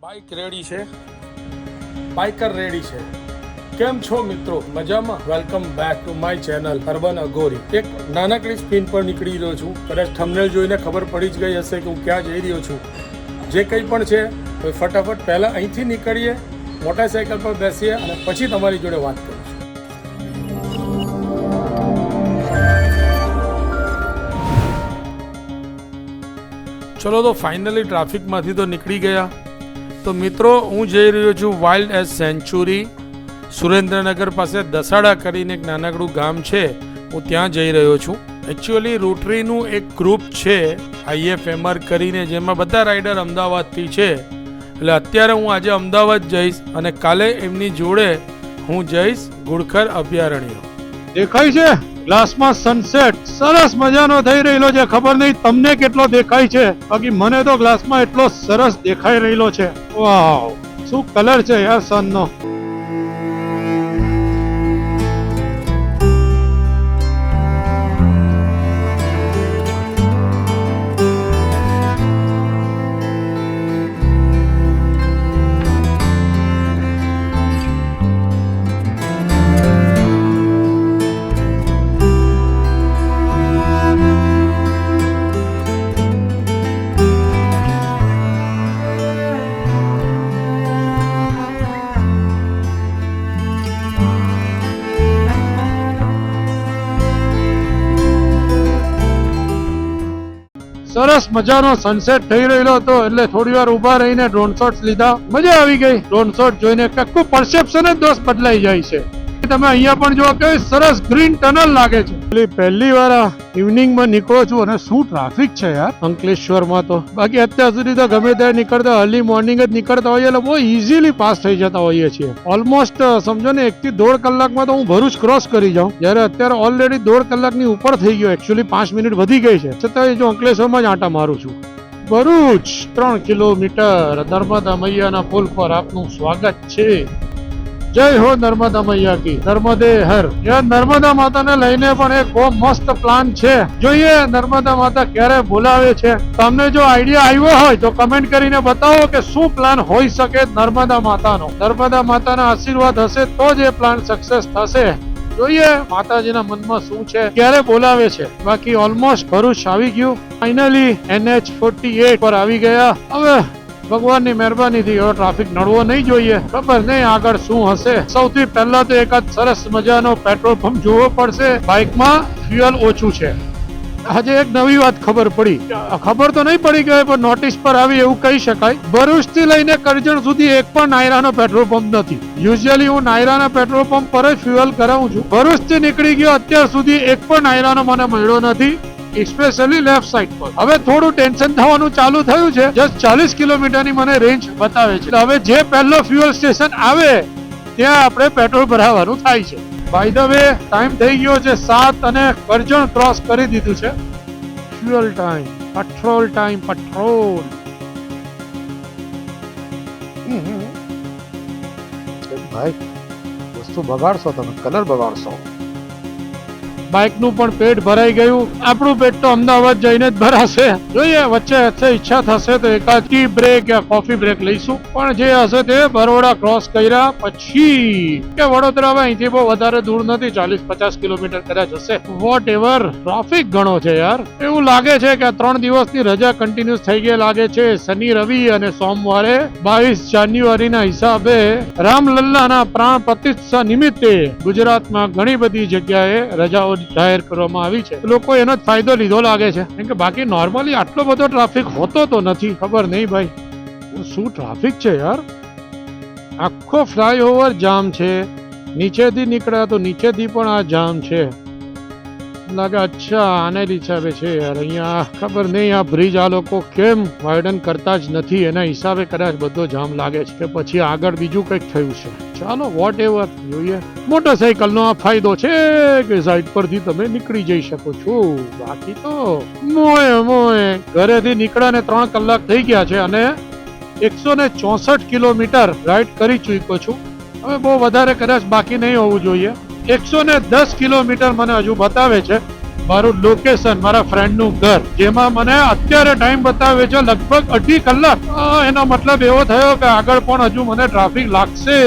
Bike ready છે, biker ready છે. કેમ છો મિત્રો? મજામાં? Welcome back to my channel urban Aghori. એક નાનકડી સ્પિન પર નીકળી રહ્યો છું. કદાચ થંબનેલ જોઈને ખબર પડી જ ગઈ હશે કે હું ક્યાં જઈ રહ્યો છું. જે કંઈ પણ છે તો ફટાફટ પહેલાં અહીંથી નીકળીએ, મોટરસાઇકલ પર બેસીએ અને પછી તમારી જોડે વાત કરું છું. ચલો તો ફાઇનલી ટ્રાફિકમાંથી તો નીકળી ગયા. તો મિત્રો હું જઈ રહ્યો છું વાઇલ્ડ એસ સેન્ચુરી, સુરેન્દ્રનગર પાસે દસાડા કરીને એક નાનકડું ગામ છે, હું ત્યાં જઈ રહ્યો છું. એકચ્યુઅલી રોટરીનું એક ગ્રુપ છે IFMR કરીને, જેમાં બધા રાઇડર અમદાવાદથી છે. એટલે અત્યારે હું આજે અમદાવાદ જઈશ અને કાલે એમની જોડે હું જઈશ ગુડખર અભયારણ્ય. દેખાય છે ગ્લાસમાં સનસેટ સરસ મજાનો થઈ રહેલો છે. ખબર નહીં તમને કેટલો દેખાય છે, બાકી મને તો ગ્લાસમાં એટલો સરસ દેખાઈ રહેલો છે. વાવ, શું કલર છે યાર સનનો. સરસ મજાનો સનસેટ થઈ રહેલો હતો, એટલે થોડી વાર ઉભા રહીને ડ્રોન શોટ્સ લીધા. મજા આવી ગઈ ડ્રોન શોટ જોઈને. આખું પરસેપ્શન જ દોસ્ત બદલાઈ જાય છે. તમે અહીંયા પણ જો કે સરસ ગ્રીન ટનલ લાગે છે. પહેલી વાર ઇવનિંગમાં નીકળો છું અને શું ટ્રાફિક છે યાર અંકલેશ્વરમાં તો. બાકી અત્યાર સુધી તો ગમે ત્યારે નીકળતા અર્લી મોર્નિંગ જ નીકળતા હોઈએ એટલે બહુ ઇઝીલી પાસ થઈ જતા હોઈએ છીએ. ઓલમોસ્ટ સમજો ને 1 થી 1.5 કલાકમાં તો હું ભરૂચ ક્રોસ કરી જાઉં, જ્યારે અત્યારે ઓલરેડી 1.5 કલાકની ઉપર થઈ ગયો. એકચ્યુઅલી 5 મિનિટ વધી ગઈ છે, છતાં જો અંકલેશ્વરમાં જ આંટા મારું છું. ભરૂચ 3 કિલોમીટર નર્મદા મૈયાના પુલ પર આપનું સ્વાગત છે. જય હો નર્મદા મૈયા કી, નર્મદે હર. યાર નર્મદા માતાને લઈને પણ એક બહુ મસ્ત પ્લાન છે. જોઈએ નર્મદા માતા ક્યારે બોલાવે છે. તમને જો આઈડિયા આવ્યો હોય તો કમેન્ટ કરીને બતાવો કે શું પ્લાન હોઈ શકે નર્મદા માતાનો. નર્મદા માતાના આશીર્વાદ હશે તો જ એ પ્લાન સક્સેસ થશે. જોઈએ માતાજીના મનમાં શું છે, ક્યારે બોલાવે છે. બાકી ઓલમોસ્ટ ભરૂચ આવી ગયું. ફાઇનલી NH48 પર આવી ગયા. હવે ભગવાનની મહેરબાનીથી હવે ટ્રાફિક નડવો નહીં જોઈએ. ખબર નહીં આગળ શું હશે. સૌથી પહેલા તો એકાદ સરસ મજાનો પેટ્રોલ પંપ જોવો પડશે. બાઇકમાં ફ્યુઅલ ઓછું છે. આજે એક નવી વાત ખબર પડી. ખબર તો નહીં પડી ગઈ પણ નોટિસ પર આવી એવું કહી શકાય. ભરૂચ થી લઈને કરજણ સુધી એક પણ નાયરાનો પેટ્રોલ પંપ નથી. યુઝ્યુઅલી હું નાયરાના પેટ્રોલ પંપ પર જ ફ્યુઅલ કરાવું છું. ભરૂચ થી નીકળી ગયો અત્યાર સુધી એક પણ નાયરાનો મને મળ્યો નથી, સ્પેશિયલી લેફ્ટ સાઈડ પર. હવે થોડું ટેન્શન થવાનું ચાલુ થયું છે. જસ્ટ 40 કિલોમીટરની મને રેન્જ બતાવે છે. હવે જે પહેલો ફ્યુઅલ સ્ટેશન આવે ત્યાં આપણે પેટ્રોલ ભરાવાનું થાય છે. બાય ધ વે ટાઈમ થઈ ગયો છે 7 અને કરજણ ક્રોસ કરી દીધું છે. Fuel time, petrol time, petrol. ભાઈ વસ્તુ બગાડશો તમે, કલર બગાડશો. બાઇકનું પણ પેટ ભરાઈ ગયું. આપણું પેટ તો અમદાવાદ જઈને જ ભરાશે. જોઈએ વચ્ચે ઈચ્છા થશે તો એકાદ ટી બ્રેક યા કોફી બ્રેક લઈશું. પણ જે હશે તે બરોડા ક્રોસ કર્યા પછી કે વડોદરા અહીંથી બહુ વધારે દૂર નથી, 40-50 કિલોમીટર કદાચ હશે. Vote ever. ટ્રાફિક ઘણો છે યાર. એવું લાગે છે કે 3 દિવસની રજા કન્ટિન્યુઅસ થઈ ગઈ લાગે છે. શનિ, રવિ અને સોમવારે 22 જાન્યુઆરીના હિસાબે રામલલ્લાના પ્રાણ પ્રતિષ્ઠા નિમિત્તે ગુજરાતમાં ઘણી બધી જગ્યાએ રજાઓ જાહેર કરવામાં આવી છે. લોકો એનો જ ફાયદો લીધો લાગે છે, કેમ કે બાકી નોર્મલી આટલો બધો ટ્રાફિક હોતો તો નથી. ખબર નહીં ભાઈ શું ટ્રાફિક છે યાર. આખો ફ્લાયઓવર જામ છે. નીચેથી નીકળ્યા તો નીચેથી પણ આ જામ છે. લાગે અચ્છા આને હિસાબે છે યાર. અહીંયા ખબર નહીં આ બ્રિજ આ લોકો કેમ વાઇડન કરતા જ નથી, એના હિસાબે કદાચ બધો જામ લાગે છે કે પછી આગળ બીજું કંઈક થયું છે. ચાલો વોટ એવર, જોઈએ. મોટરસાઇકલનો આ ફાયદો છે કે સાઈડ પરથી તમે નીકળી જઈ શકો છો. બાકી તો મોએ ઘરેથી નીકળ્યા ને 3 કલાક થઈ ગયા છે અને 164 કિલોમીટર રાઈડ કરી ચૂક્યો છું. હવે બહુ વધારે કદાચ બાકી નહીં હોવું જોઈએ. 110 કિલોમીટર મને હજુ બતાવે છે. મારું લોકેશન, મારા ફ્રેન્ડનું ઘર, જેમાં મને અત્યારે ટાઈમ બતાવે છે લગભગ 2.5 કલાક. એનો મતલબ એવો થયો કે આગળ પણ હજુ મને ટ્રાફિક લાગશે.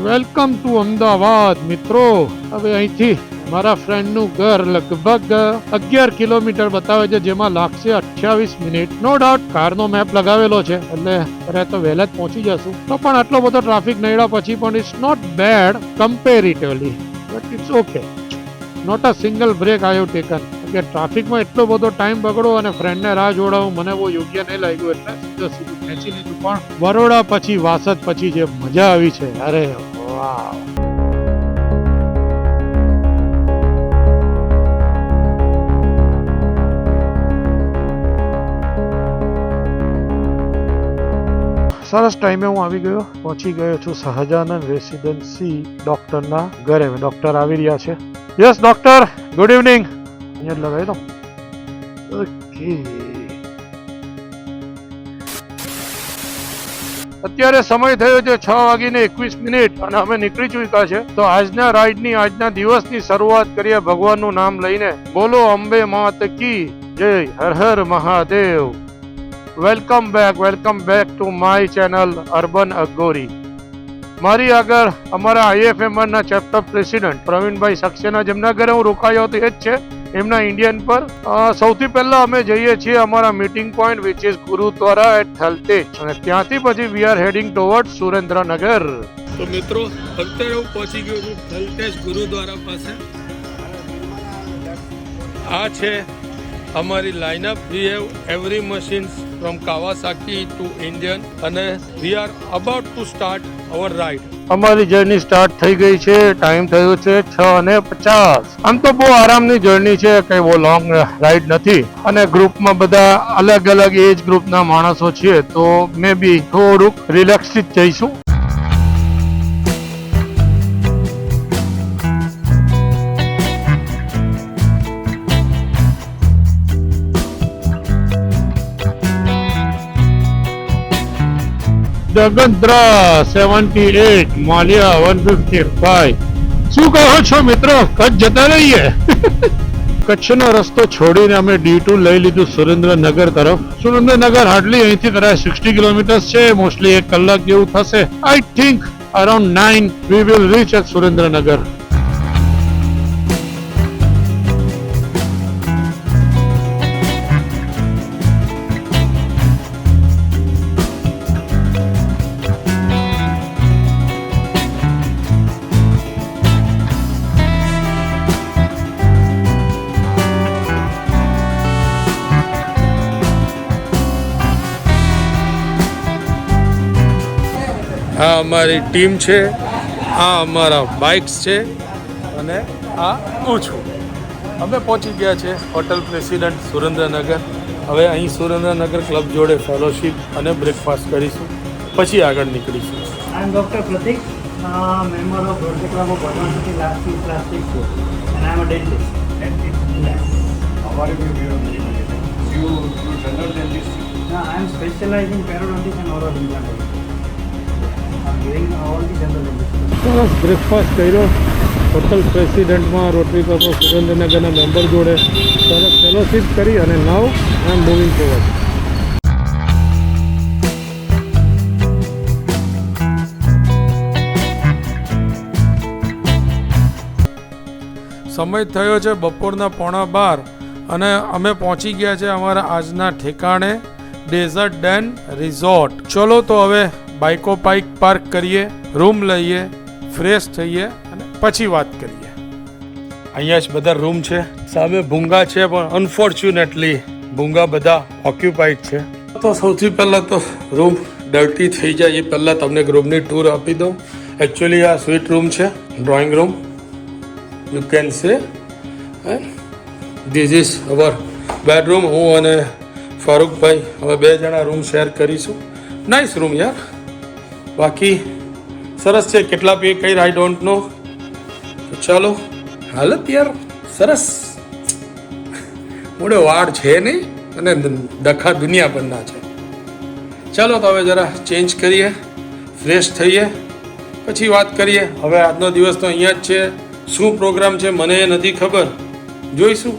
વેલકમ ટુ અમદાવાદ મિત્રો. હવે અહીંથી મારા ફ્રેન્ડનું ઘર લગભગ 11 કિલોમીટર બતાવે છે, જેમાં લાગશે 28 મિનિટ. નો ડાઉટ કારનો મેપ લગાવેલો છે એટલે ત્યારે તો વહેલા જ પહોંચી જશું. તો પણ આટલો બધો ટ્રાફિક નડ્યા પછી પણ it's not bad comparatively, but it's okay. Not a single break I have taken. કે ટ્રાફિકમાં એટલો બધો ટાઈમ બગડો અને ફ્રેન્ડને રાહ જોડાવું મને બહુ યોગ્ય નહીં લાગ્યું, એટલે સીધું ખેંચી લીધું. પણ બરોડા પછી વાસદ પછી જે મજા આવી છે, અરે વાહ. સરસ ટાઈમે હું આવી ગયો, પહોંચી ગયો છું સહજાનંદ રેસિડેન્સી ડોક્ટરના ઘરે. ડોક્ટર આવી રહ્યા છે. Yes doctor, good evening. અહીંયા લગાવી દો. ઓકે, અત્યારે સમય થયો છે 6:21 અને અમે નીકળી ચૂક્યા છે. તો આજના રાઈડની, આજના દિવસની શરૂઆત કરીએ ભગવાનનું નામ લઈને. બોલો અંબે માત કી જય, હર હર Mahadev. Welcome back to my channel urban Aghori. મારી આગળ અમારા આઈએફએમઆરના ચેપ્ટર પ્રેસિડેન્ટ પ્રવીણભાઈ સક્સેના, જેમના ઘરે હું રોકાયો હતો એ જ છે, એમના ઇન્ડિયન પર. સૌથી પહેલા અમે જઈએ છીએ અમારા meeting point which is gurudwara at Thaltej, અને ત્યાંથી પછી we are heading toward Surendranagar. તો મિત્રો અત્યારે હું પહોંચી ગયો છું થલતેજ ગુરુદ્વારા પાસે. આ છે અમારી lineup. We have every machines from Kawasaki to Indian, અને we are about to start our ride. અમારી જર્ની સ્ટાર્ટ થઈ ગઈ છે. ટાઈમ થયો છે 6:50. આમ તો બહુ આરામની જર્ની છે, કઈ બહુ લોંગ રાઈડ નથી. અને ગ્રુપમાં બધા અલગ અલગ એજ ગ્રુપના માણસો છીએ, તો મે બી થોડુંક રિલેક્સ જ જઈશું. જગન્દ્રા 78, માલિયા 155. શું કહો છો મિત્રો, કચ્છ જતા રહીએ? કચ્છનો રસ્તો છોડીને અમે D2 લઈ લીધું સુરેન્દ્રનગર તરફ. સુરેન્દ્રનગર હાર્ડલી અહીંથી કદાચ 60 કિલોમીટર છે, મોસ્ટલી 1 કલાક જેવું થશે. I think around 9 we will reach at Surendranagar. આ અમારી ટીમ છે, આ અમારા બાઇક્સ છે, અને આ હું છું. અમે પહોંચી ગયા છે હોટલ પ્રેસિડેન્ટ સુરેન્દ્રનગર. હવે અહીં સુરેન્દ્રનગર ક્લબ જોડે ફેલોશિપ અને બ્રેકફાસ્ટ કરીશું, પછી આગળ નીકળીશું. I am Dr. Pratik, member of Rotary Club of Bhagwan City last 6 years, and I am a dentist. Yes. How are you here? You general dentist? No, I am specialized in periodontics and oral implantology. I am doing all the general dentistry. સરસ breakfast કર્યો hotel પ્રેસિડેન્ટમાં rotary club of સુરેન્દ્રનગરના member જોડે. સરસ fellowship કરી અને નાવ આઈ એમ moving forward. સમય થયો છે બપોરના 11:15 અને અમે પહોંચી ગયા છે અમારા આજના ઠેકાણે, ડેઝર્ટ ડેન રિઝોર્ટ. ચલો તો હવે બાઇકો પાર્ક કરીએ, રૂમ લઈએ, ફ્રેશ થઈએ અને પછી વાત કરીએ. અહીંયા જ બધા રૂમ છે. સામે ભૂંગા છે, પણ અનફોર્ચ્યુનેટલી ભૂંગા બધા ઓક્યુપાઈડ છે. તો સૌથી પહેલાં તો રૂમ ડર્ટી થઈ જાય એ પહેલાં તમને એક રૂમની ટૂર આપી દઉં. એકચ્યુઅલી આ સ્વીટ રૂમ છે, drawing room you can say. This is our bedroom. હું અને ફારૂકભાઈ હવે 2 જણા રૂમ શેર કરીશું. નાઇસ રૂમ યાર, બાકી સરસ છે. કેટલા પે કઈ આઈ ડોન્ટ નો. ચાલો, હાલત યાર સરસ. મોડે વાળ છે નહીં અને ડખા દુનિયા પરના છે. ચાલો તો હવે જરા ચેન્જ કરીએ, ફ્રેશ થઈએ, પછી વાત કરીએ. હવે આજનો દિવસ તો અહીંયા જ છે. શું પ્રોગ્રામ છે મને એ નથી ખબર, જોઈશું.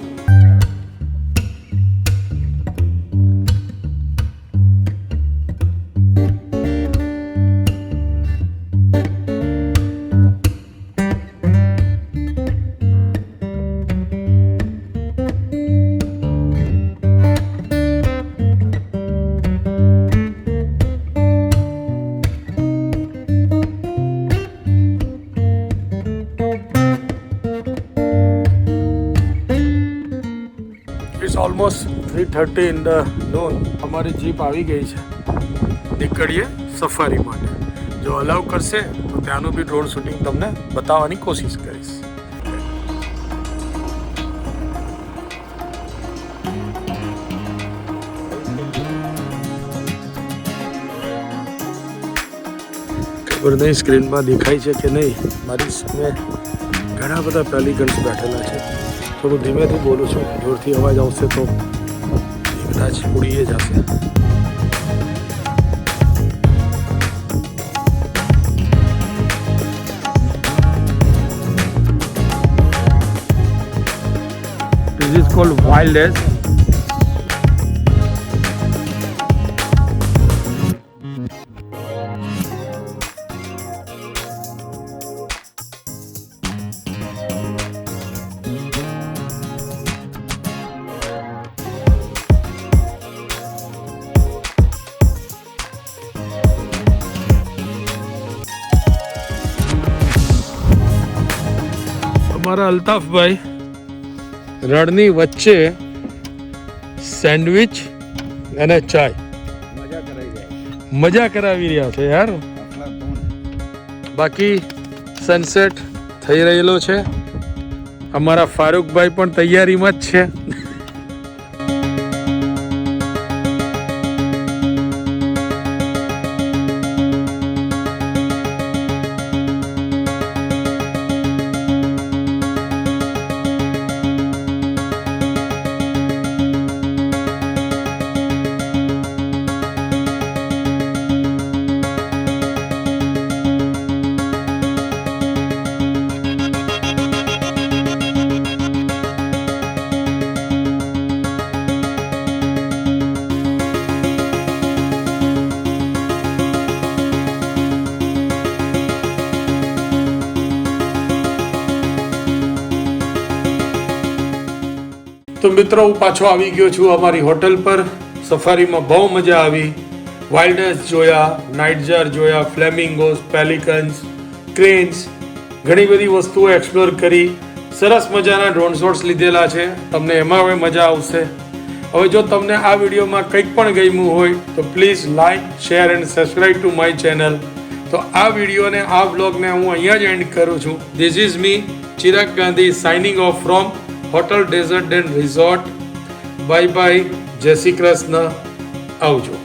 It's almost 3:30 in the noon. અમારી જીપ આવી ગઈ છે. નીકળીએ સફારી માટે. જો અલાઉ કરશે તો ત્યાંનું બી ડ્રોન શૂટિંગ તમને બતાવવાની કોશિશ કરીશ. ખબર નહીં સ્ક્રીનમાં દેખાય છે કે નહીં. મારી સામે ઘણા બધા પેલિકન્સ બેઠેલા છે. થોડું ધીમેથી બોલું છું, જોરથી અવાજ આવશે તો કદાચ ઉડીએ જશે. This is called wild ass. અમારા અલ્તાફભાઈ રણની વચ્ચે સેન્ડવિચ અને ચાય મજા કરાવી રહ્યા છે યાર. બાકી સનસેટ થઈ રહેલો છે. અમારા ફારૂકભાઈ પણ તૈયારીમાં જ છે. તો મિત્રો હું પાછો આવી ગયો છું અમારી હોટલ પર. સફારીમાં બહુ મજા આવી. વાઇલ્ડનેસ જોયા, નાઇટજાર જોયા, ફ્લેમિંગોસ, પેલિકન્સ, ક્રેન્સ, ઘણી બધી વસ્તુઓ એક્સપ્લોર કરી. સરસ મજાના ડ્રોન શોટ્સ લીધેલા છે. તમને એમાં હવે મજા આવશે. હવે જો તમને આ વિડીયોમાં કંઈક પણ ગમ્યું હોય તો please like, share and subscribe two my channel. તો આ વિડીયોને, આ બ્લોગને હું અહીંયા જ એન્ડ કરું છું. This is me Chirag Gandhi signing off from hotel desert and resort. Bye bye, જય શ્રી કૃષ્ણ, આવજો.